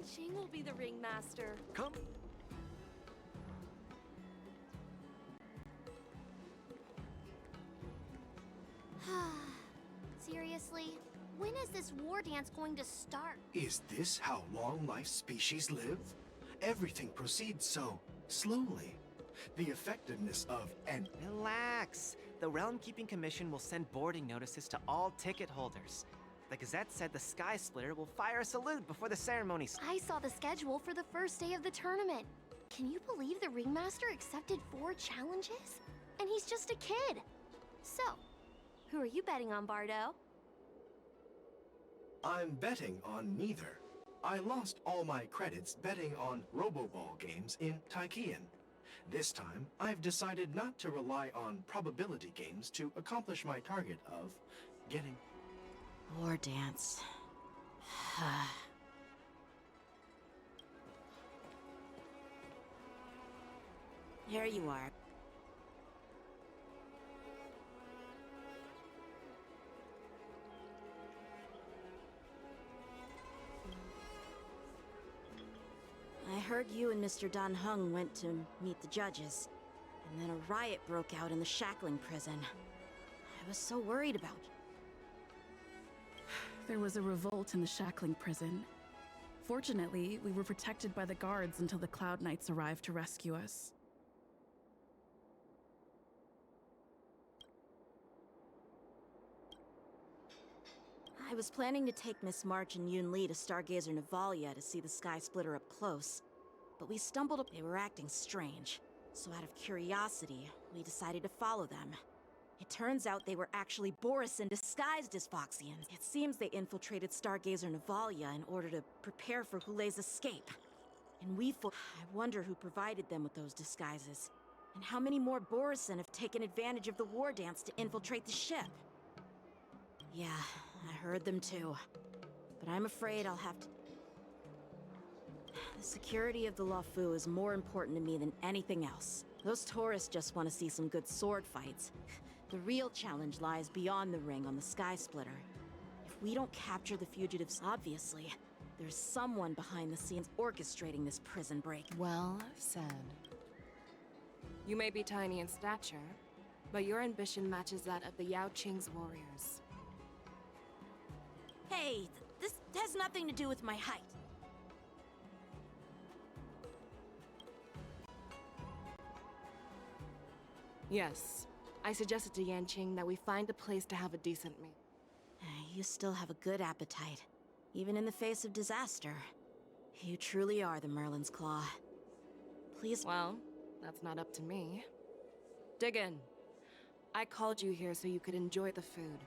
Ching will be the ringmaster. Come. Seriously? When is this war dance going to start? Is this how long life species live? Everything proceeds so slowly. The effectiveness of an... Relax. The Realm Keeping Commission will send boarding notices to all ticket holders. The Gazette said the Sky Splitter will fire a salute before the ceremony starts. I saw the schedule for the first day of the tournament. Can you believe the ringmaster accepted 4 challenges? And he's just a kid. So, who are you betting on, Bardo? I'm betting on neither. I lost all my credits betting on Roboball games in Taikian. This time, I've decided not to rely on probability games to accomplish my target of getting... War dance. Here you are. I heard you and Mr. Dan Heng went to meet the judges, and then a riot broke out in the shackling prison. I was so worried about you. There was a revolt in the shackling prison. Fortunately, we were protected by the guards until the Cloud Knights arrived to rescue us. I was planning to take Miss March and Yun Li to Stargazer Navalia to see the Sky Splitter up close, but we stumbled up. They were acting strange, so out of curiosity, we decided to follow them. It turns out they were actually Borisin disguised as Foxians. It seems they infiltrated Stargazer Navalia in order to prepare for Hulei's escape. And I wonder who provided them with those disguises, and how many more Borisin have taken advantage of the war dance to infiltrate the ship. Yeah, I heard them too. But I'm afraid I'll have to... The security of the Luofu is more important to me than anything else. Those tourists just want to see some good sword fights. The real challenge lies beyond the ring on the Sky Splitter. If we don't capture the fugitives, obviously, there's someone behind the scenes orchestrating this prison break. Well said. You may be tiny in stature, but your ambition matches that of the Yao Qing's warriors. Hey, this has nothing to do with my height. Yes. I suggested to Yanqing that we find a place to have a decent meal. You still have a good appetite, even in the face of disaster. You truly are the Merlin's Claw. Please... Well, that's not up to me. Dig in. I called you here so you could enjoy the food.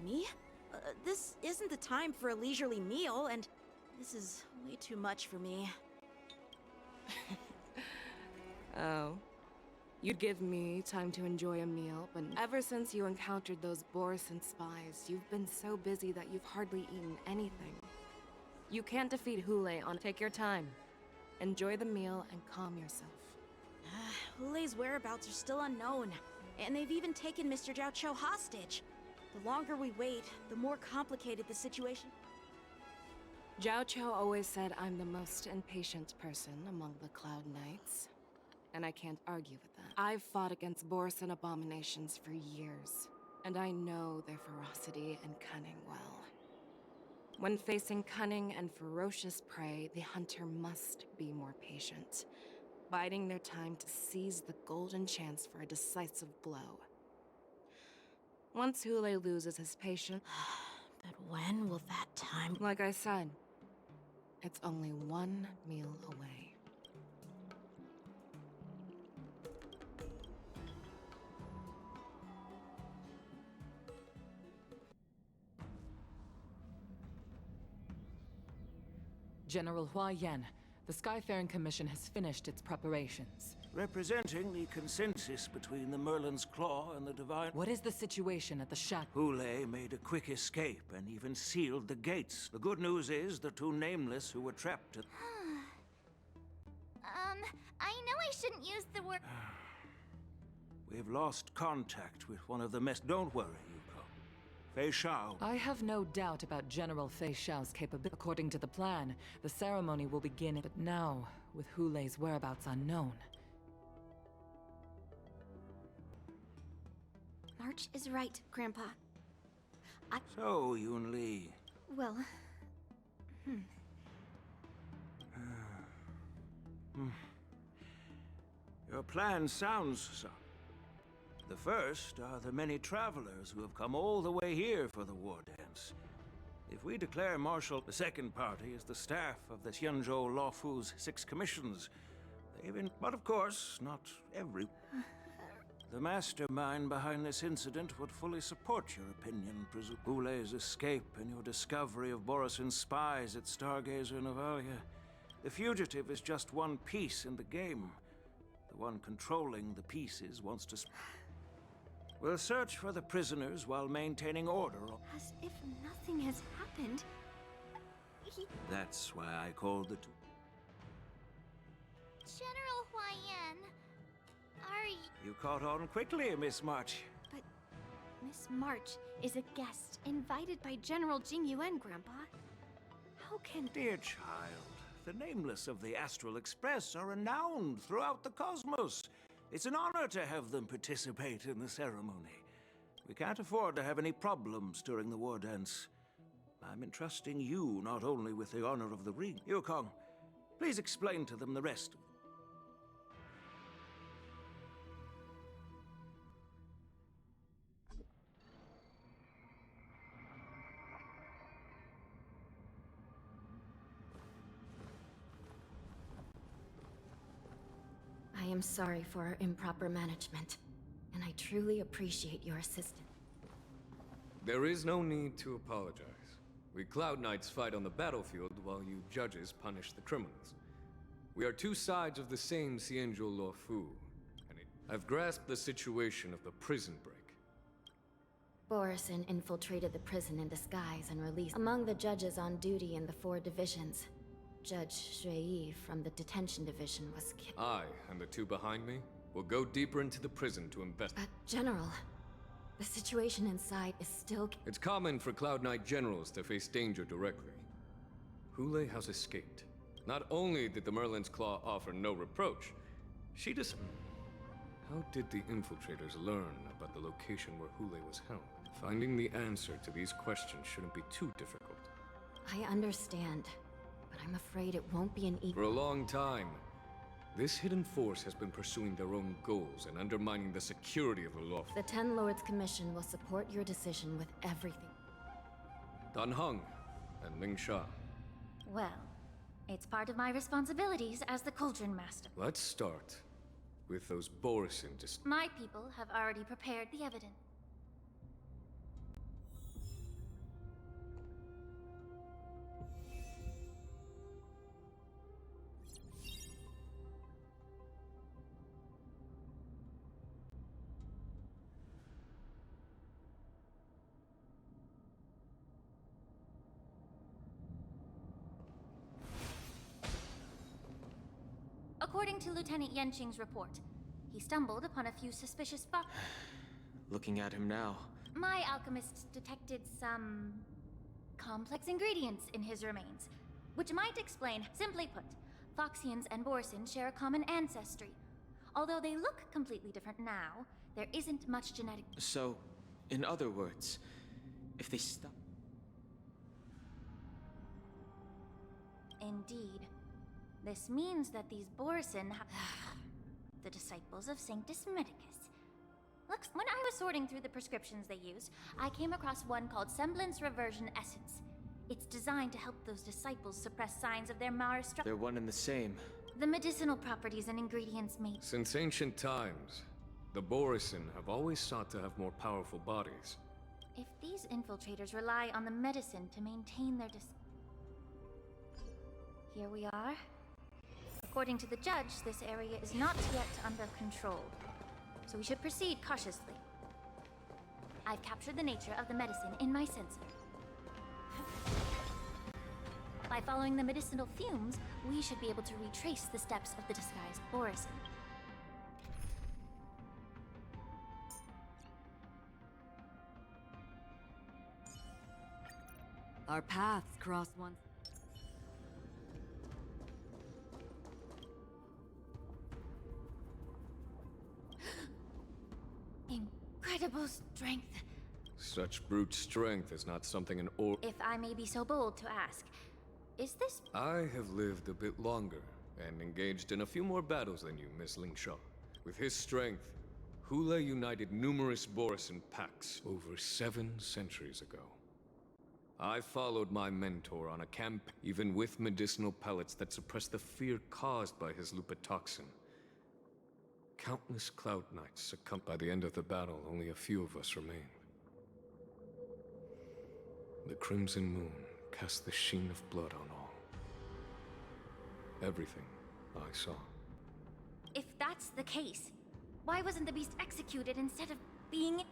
Me? This isn't the time for a leisurely meal, and this is way too much for me. Oh. You'd give me time to enjoy a meal, but ever since you encountered those Borisin spies, you've been so busy that you've hardly eaten anything. You can't defeat Hulei on... Take your time. Enjoy the meal and calm yourself. Hulei's whereabouts are still unknown, and they've even taken Mr. Zhao Cho hostage. The longer we wait, the more complicated the situation. Zhao Cho always said I'm the most impatient person among the Cloud Knights. And I can't argue with that. I've fought against Borisin abominations for years, and I know their ferocity and cunning well. When facing cunning and ferocious prey, the hunter must be more patient, biding their time to seize the golden chance for a decisive blow. Once Hulei loses his patience... But when will that time... Like I said, it's only one meal away. General Hua Yan, the Skyfaring Commission has finished its preparations. Representing the consensus between the Merlin's Claw and the Divine... What is the situation at the shack? Hulei made a quick escape and even sealed the gates. The good news is the 2 nameless who were trapped at... I know I shouldn't use the word... We've lost contact with one of the mess... Don't worry, Yuko. Fei Shao. I have no doubt about General Fei Xiao's capability. According to the plan, the ceremony will begin, but now, with Hulei's whereabouts unknown. March is right, Grandpa. So, Yunli. Well... Your plan sounds so. The first are the many travelers who have come all the way here for the war dance. If we declare martial, the second party is the staff of the Xianzhou Luofu's 6 commissions. But of course, not every... The mastermind behind this incident would fully support your opinion, Hulei's escape and your discovery of Borisin's spies at Stargazer Navalia. The fugitive is just one piece in the game. The one controlling the pieces wants to... We'll search for the prisoners while maintaining order. As if nothing has happened. That's why I called it... General Huaiyan, are you... You caught on quickly, Miss March. But Miss March is a guest invited by General Jingyuan, Grandpa. How can... Dear child, the Nameless of the Astral Express are renowned throughout the cosmos. It's an honor to have them participate in the ceremony. We can't afford to have any problems during the war dance. I'm entrusting you not only with the honor of the ring. Yukong, please explain to them the rest. I am sorry for our improper management, and I truly appreciate your assistance. There is no need to apologize. We Cloud Knights fight on the battlefield while you judges punish the criminals. We are two sides of the same Xianzhou Luofu, and I've grasped the situation of the prison break. Borisin infiltrated the prison in disguise and released. Among the judges on duty in the 4 divisions, Judge Shui from the detention division was killed. I, and the 2 behind me, will go deeper into the prison to investigate. General, the situation inside is still... It's common for Cloud Knight generals to face danger directly. Hulei has escaped. Not only did the Merlin's Claw offer no reproach, she just... How did the infiltrators learn about the location where Hulei was held? Finding the answer to these questions shouldn't be too difficult. I understand. But I'm afraid it won't be an easy... For a long time, this hidden force has been pursuing their own goals and undermining the security of the law. The 10 Lords Commission will support your decision with everything. Dan Heng and Ling Sha. Well, it's part of my responsibilities as the Cauldron Master. Let's start with those Borisin My people have already prepared the evidence. According to Lieutenant Yenqing's report, he stumbled upon a few suspicious boxes. Looking at him now. My alchemists detected some... complex ingredients in his remains, which might explain, simply put, Foxians and Borisin share a common ancestry. Although they look completely different now, there isn't much genetic... So, in other words, if they stop... Indeed. This means that these Borisin have... the disciples of Sanctus Medicus. Look, when I was sorting through the prescriptions they used, I came across one called Semblance Reversion Essence. It's designed to help those disciples suppress signs of their Mara structure. They're one and the same. The medicinal properties and ingredients made... Since ancient times, the Borisin have always sought to have more powerful bodies. If these infiltrators rely on the medicine to maintain their Here we are. According to the judge, this area is not yet under control, so we should proceed cautiously. I've captured the nature of the medicine in my sensor. By following the medicinal fumes, we should be able to retrace the steps of the disguised Borisin. Our paths cross once. Incredible strength. Such brute strength is not something an If I may be so bold to ask, is this... I have lived a bit longer and engaged in a few more battles than you, Miss Lingshaw. With his strength, Hule united numerous Borisin packs over 7 centuries ago. I followed my mentor on a camp, even with medicinal pellets that suppressed the fear caused by his lupitoxin. Countless Cloud Knights succumbed. By the end of the battle, only a few of us remained. The Crimson Moon cast the sheen of blood on all. Everything I saw. If that's the case, why wasn't the beast executed instead of being...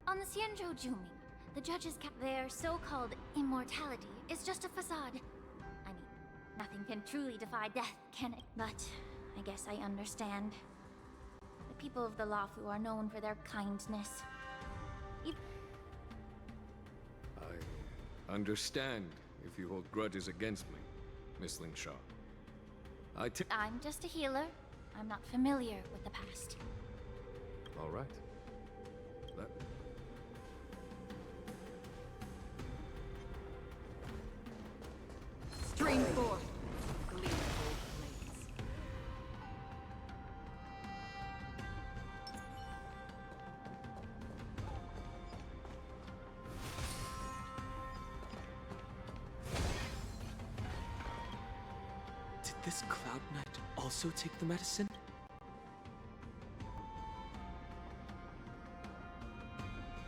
On the Xianzhou Jumi, the judges kept their so-called immortality is just a facade. I mean, nothing can truly defy death, can it? But I guess I understand. The people of the Lafu are known for their kindness. I understand if you hold grudges against me, Miss Lingshaw. I'm just a healer. I'm not familiar with the past. All right. Stream forth. Gleamful blades. Did this Cloud Knight also take the medicine?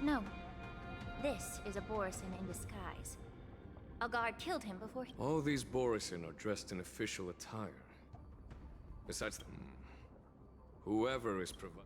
No. This is a Borisin in disguise. A guard killed him before he... All these Borisin are dressed in official attire. Besides them, whoever is providing...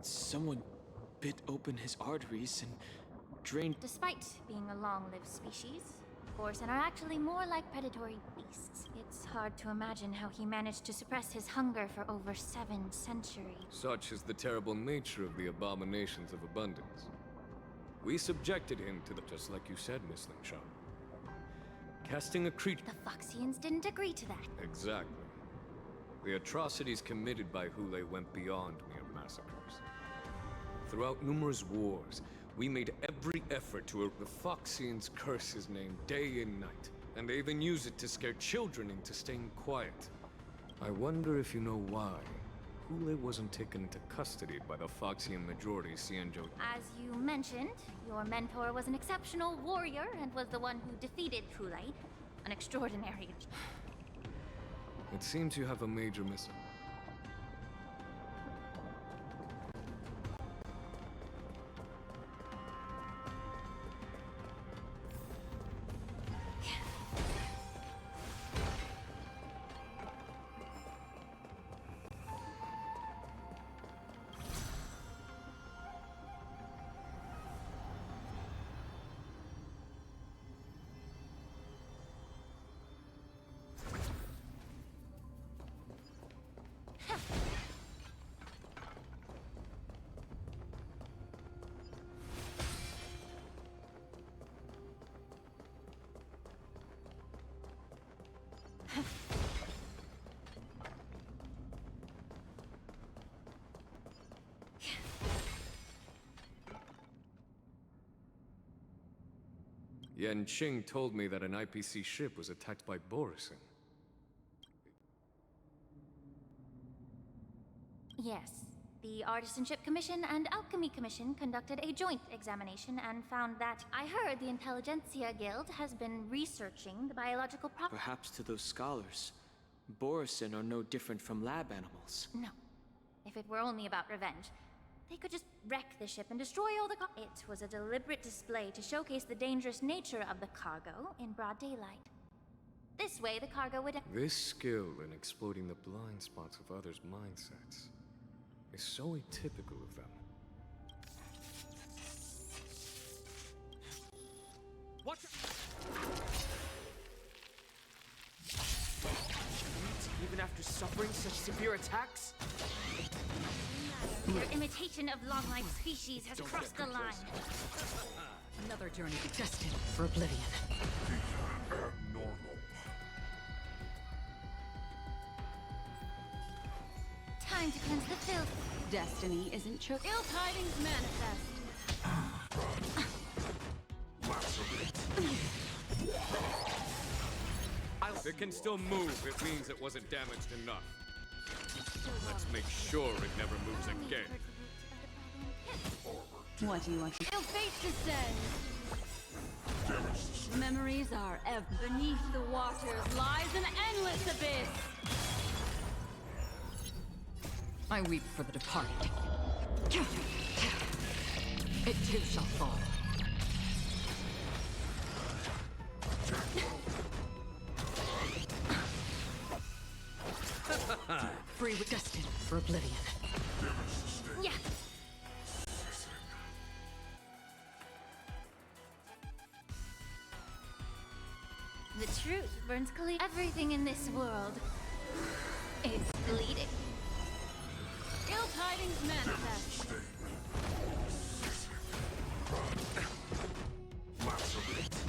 Someone bit open his arteries and drained... Despite being a long-lived species, Borisin are actually more like predatory beasts. It's hard to imagine how he managed to suppress his hunger for over 7 centuries. Such is the terrible nature of the abominations of abundance. We subjected him to the... Just like you said, Miss Lingshaw. Casting a creature... The Foxians didn't agree to that. Exactly. The atrocities committed by Hule went beyond mere massacres. Throughout numerous wars, we made every effort to... The Foxians curse his name day and night, and they even use it to scare children into staying quiet. I wonder if you know why Hule wasn't taken into custody by the Foxian majority Xianzhou. As you mentioned, your mentor was an exceptional warrior and was the one who defeated Hule, an extraordinary... It seems you have a major missing. Yan Qing told me that an IPC ship was attacked by Borisin. Yes. The Artisanship Commission and Alchemy Commission conducted a joint examination and found that... I heard the Intelligentsia Guild has been researching the biological properties... Perhaps to those scholars, Borisin are no different from lab animals. No. If it were only about revenge, They could just wreck the ship and destroy all the It was a deliberate display to showcase the dangerous nature of the cargo in broad daylight. This way, the cargo would... This skill in exploiting the blind spots of others' mindsets is so atypical of them. What? Even after suffering such severe attacks? Your imitation of long-life species has crossed the line. Another journey destined for oblivion. Abnormal. Time to cleanse the filth. Destiny isn't true. Ill tidings manifest. If it can still move, it means it wasn't damaged enough. Let's make sure it never moves again. What do you want to... Ill fate descends. Memories are ever... Beneath the waters lies an endless abyss. I weep for the departed. It too shall fall. Free with destined for oblivion. Yeah. The truth burns clear. Everything in this world is bleeding. Ill tidings manifest.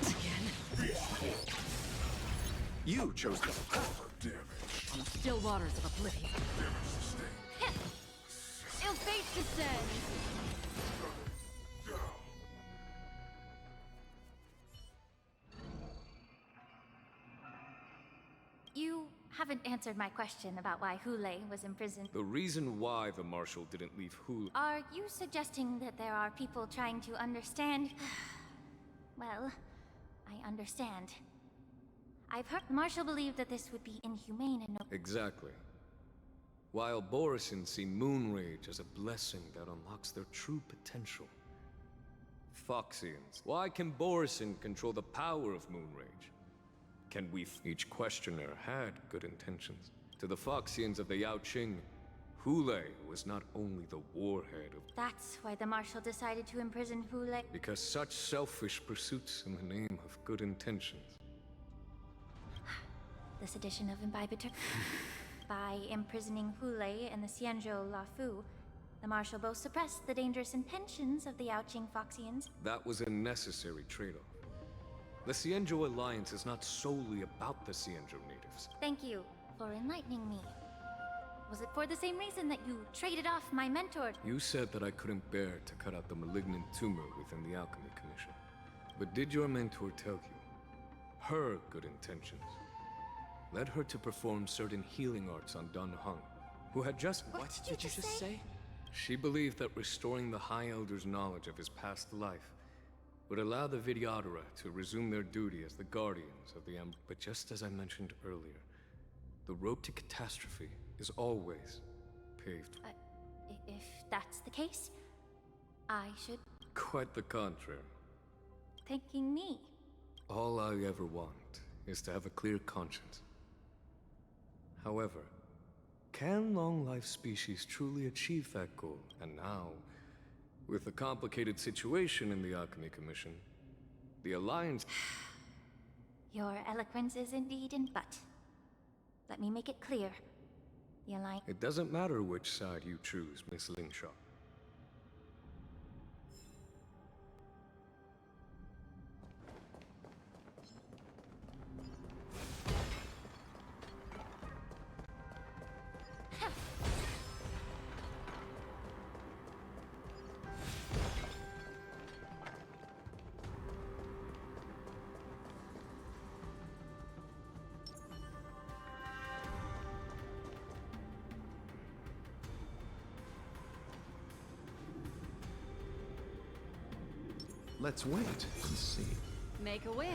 Again. You chose the damage. On the still waters of oblivion. Ill fate descends. You haven't answered my question about why Hule was imprisoned. The reason why the Marshal didn't leave Hule... Are you suggesting that there are people trying to understand? Well, I understand. I've heard the Marshal believed that this would be inhumane and no... Exactly. While Borisin see Moonrage as a blessing that unlocks their true potential. Foxians. Why can Borisin control the power of Moonrage? Can we... Each questioner had good intentions. To the Foxians of the Yaoqing, Hule was not only the warhead of... That's why the Marshal decided to imprison Hule. Because such selfish pursuits in the name of good intentions. This edition of Imbibitor. By imprisoning Hule and the Xianzhou Lafu, the Marshal both suppressed the dangerous intentions of the Yaoqing Foxians. That was a necessary trade-off. The Xianzhou Alliance is not solely about the Xianzhou natives. Thank you for enlightening me. Was it for the same reason that you traded off my mentor? You said that I couldn't bear to cut out the malignant tumor within the Alchemy Commission. But did your mentor tell you her good intentions led her to perform certain healing arts on Dun Hung, who had just... What did you just say? She believed that restoring the High Elder's knowledge of his past life would allow the Vidyadhara to resume their duty as the guardians of the Emperor. But just as I mentioned earlier, the road to catastrophe is always paved. If that's the case, I should... Quite the contrary. Thanking me. All I ever want is to have a clear conscience. However, can long-life species truly achieve that goal? And now, with the complicated situation in the Alchemy Commission, the Alliance... Your eloquence is indeed in but. Let me make it clear. The Alliance... It doesn't matter which side you choose, Miss Lingshaw. Let's wait and see. Make a wish.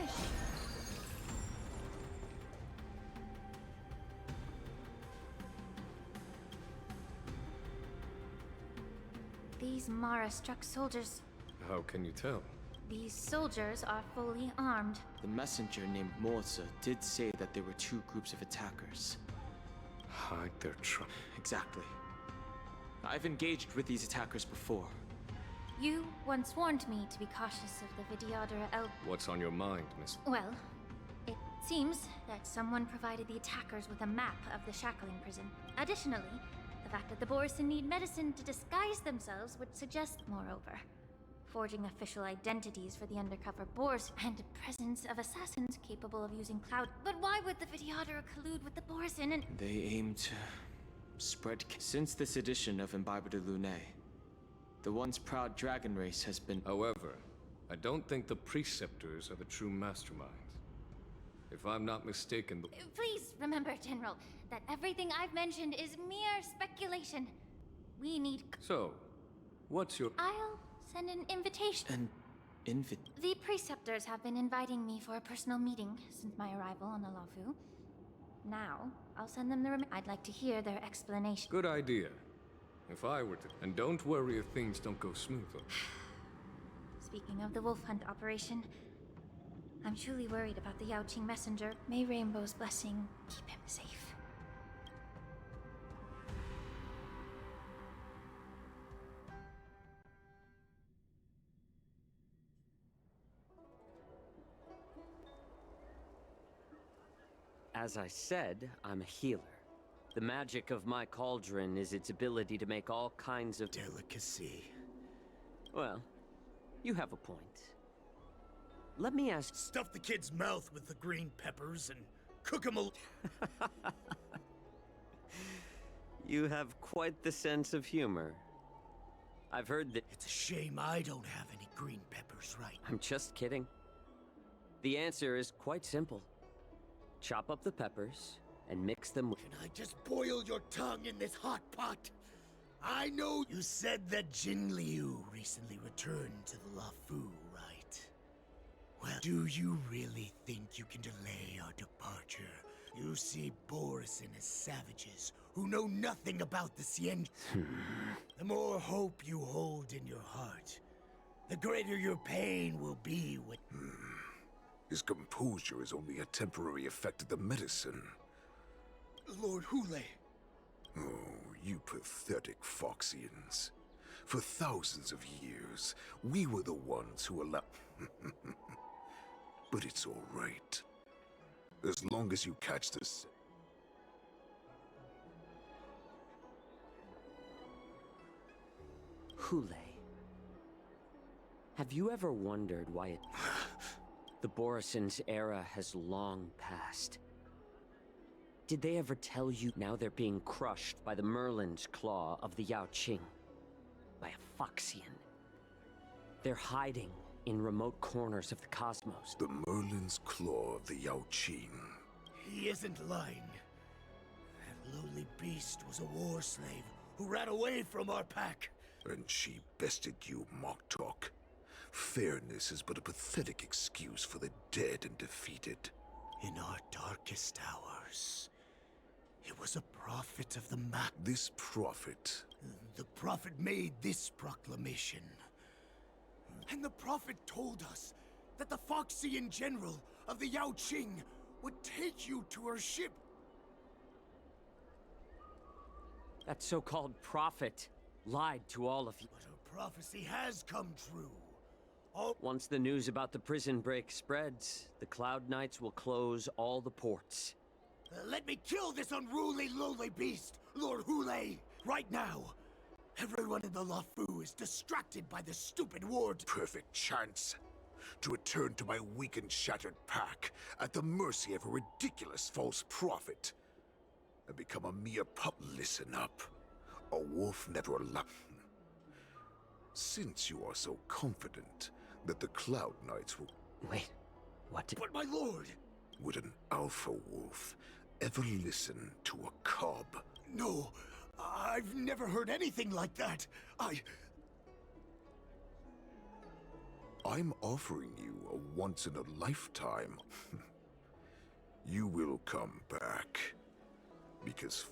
These these Mara-struck soldiers. How can you tell? These soldiers are fully armed. The messenger named Morza did say that there were two groups of attackers. Hide their trap. Exactly. I've engaged with these attackers before. You once warned me to be cautious of the Vidyadhara El... What's on your mind, Miss? Well, it seems that someone provided the attackers with a map of the shackling prison. Additionally, the fact that the Borison need medicine to disguise themselves would suggest, moreover, forging official identities for the undercover Boars and presence of assassins capable of using cloud. But why would the Vidyadhara collude with the Borison and... They aim to spread... Since this edition of Imbibe de Lune, the once proud dragon race has been... However, I don't think the Preceptors are the true masterminds. If I'm not mistaken, the... Please remember, General, that everything I've mentioned is mere speculation. We need... So, what's your... I'll send an invitation. The Preceptors have been inviting me for a personal meeting since my arrival on the Lafu. Now, I'll send them the I'd like to hear their explanation. Good idea. If I were to... And don't worry if things don't go smoothly. Speaking of the wolf hunt operation, I'm truly worried about the Yaoqing messenger. May Rainbow's blessing keep him safe. As I said, I'm a healer. The magic of my cauldron is its ability to make all kinds of delicacy. Well, you have a point. Let me ask... Stuff the kid's mouth with the green peppers and cook him a... You have quite the sense of humor. I've heard that... It's a shame I don't have any green peppers, right? I'm just kidding. The answer is quite simple. Chop up the peppers and mix them with... Can I just boil your tongue in this hot pot? I know you said that Jin Liu recently returned to the Lafu, right? Well, do you really think you can delay our departure? You see Borison as savages who know nothing about the Sien. The more hope you hold in your heart, the greater your pain will be with... His composure is only a temporary effect of the medicine. Lord Hule. Oh, you pathetic Foxians. For thousands of years, we were the ones who allowed... But it's all right. As long as you catch this... Hule. Have you ever wondered why it... The Borison's era has long passed. Did they ever tell you now they're being crushed by the Merlin's claw of the Yaoqing? By a Foxian. They're hiding in remote corners of the cosmos. The Merlin's claw of the Yaoqing. He isn't lying. That lowly beast was a war slave who ran away from our pack. And she bested you, Mock Talk. Fairness is but a pathetic excuse for the dead and defeated. In our darkest hours, it was a prophet of the map. This prophet? The prophet made this proclamation. And the prophet told us that the Foxian general of the Yaoqing would take you to her ship. That so-called prophet lied to all of you. But her prophecy has come true. Once the news about the prison break spreads, the Cloud Knights will close all the ports. Let me kill this unruly, lowly beast, Lord Hule, right now. Everyone in the Lafu is distracted by the stupid ward. Perfect chance to return to my weak and shattered pack at the mercy of a ridiculous false prophet and become a mere pup. Listen up. A wolf never allowed. Since you are so confident that the Cloud Knights will... Wait, what? But my lord! Would an alpha wolf ever listen to a cub? No, I've never heard anything like that. I'm offering you a once-in-a-lifetime. You will come back. Because...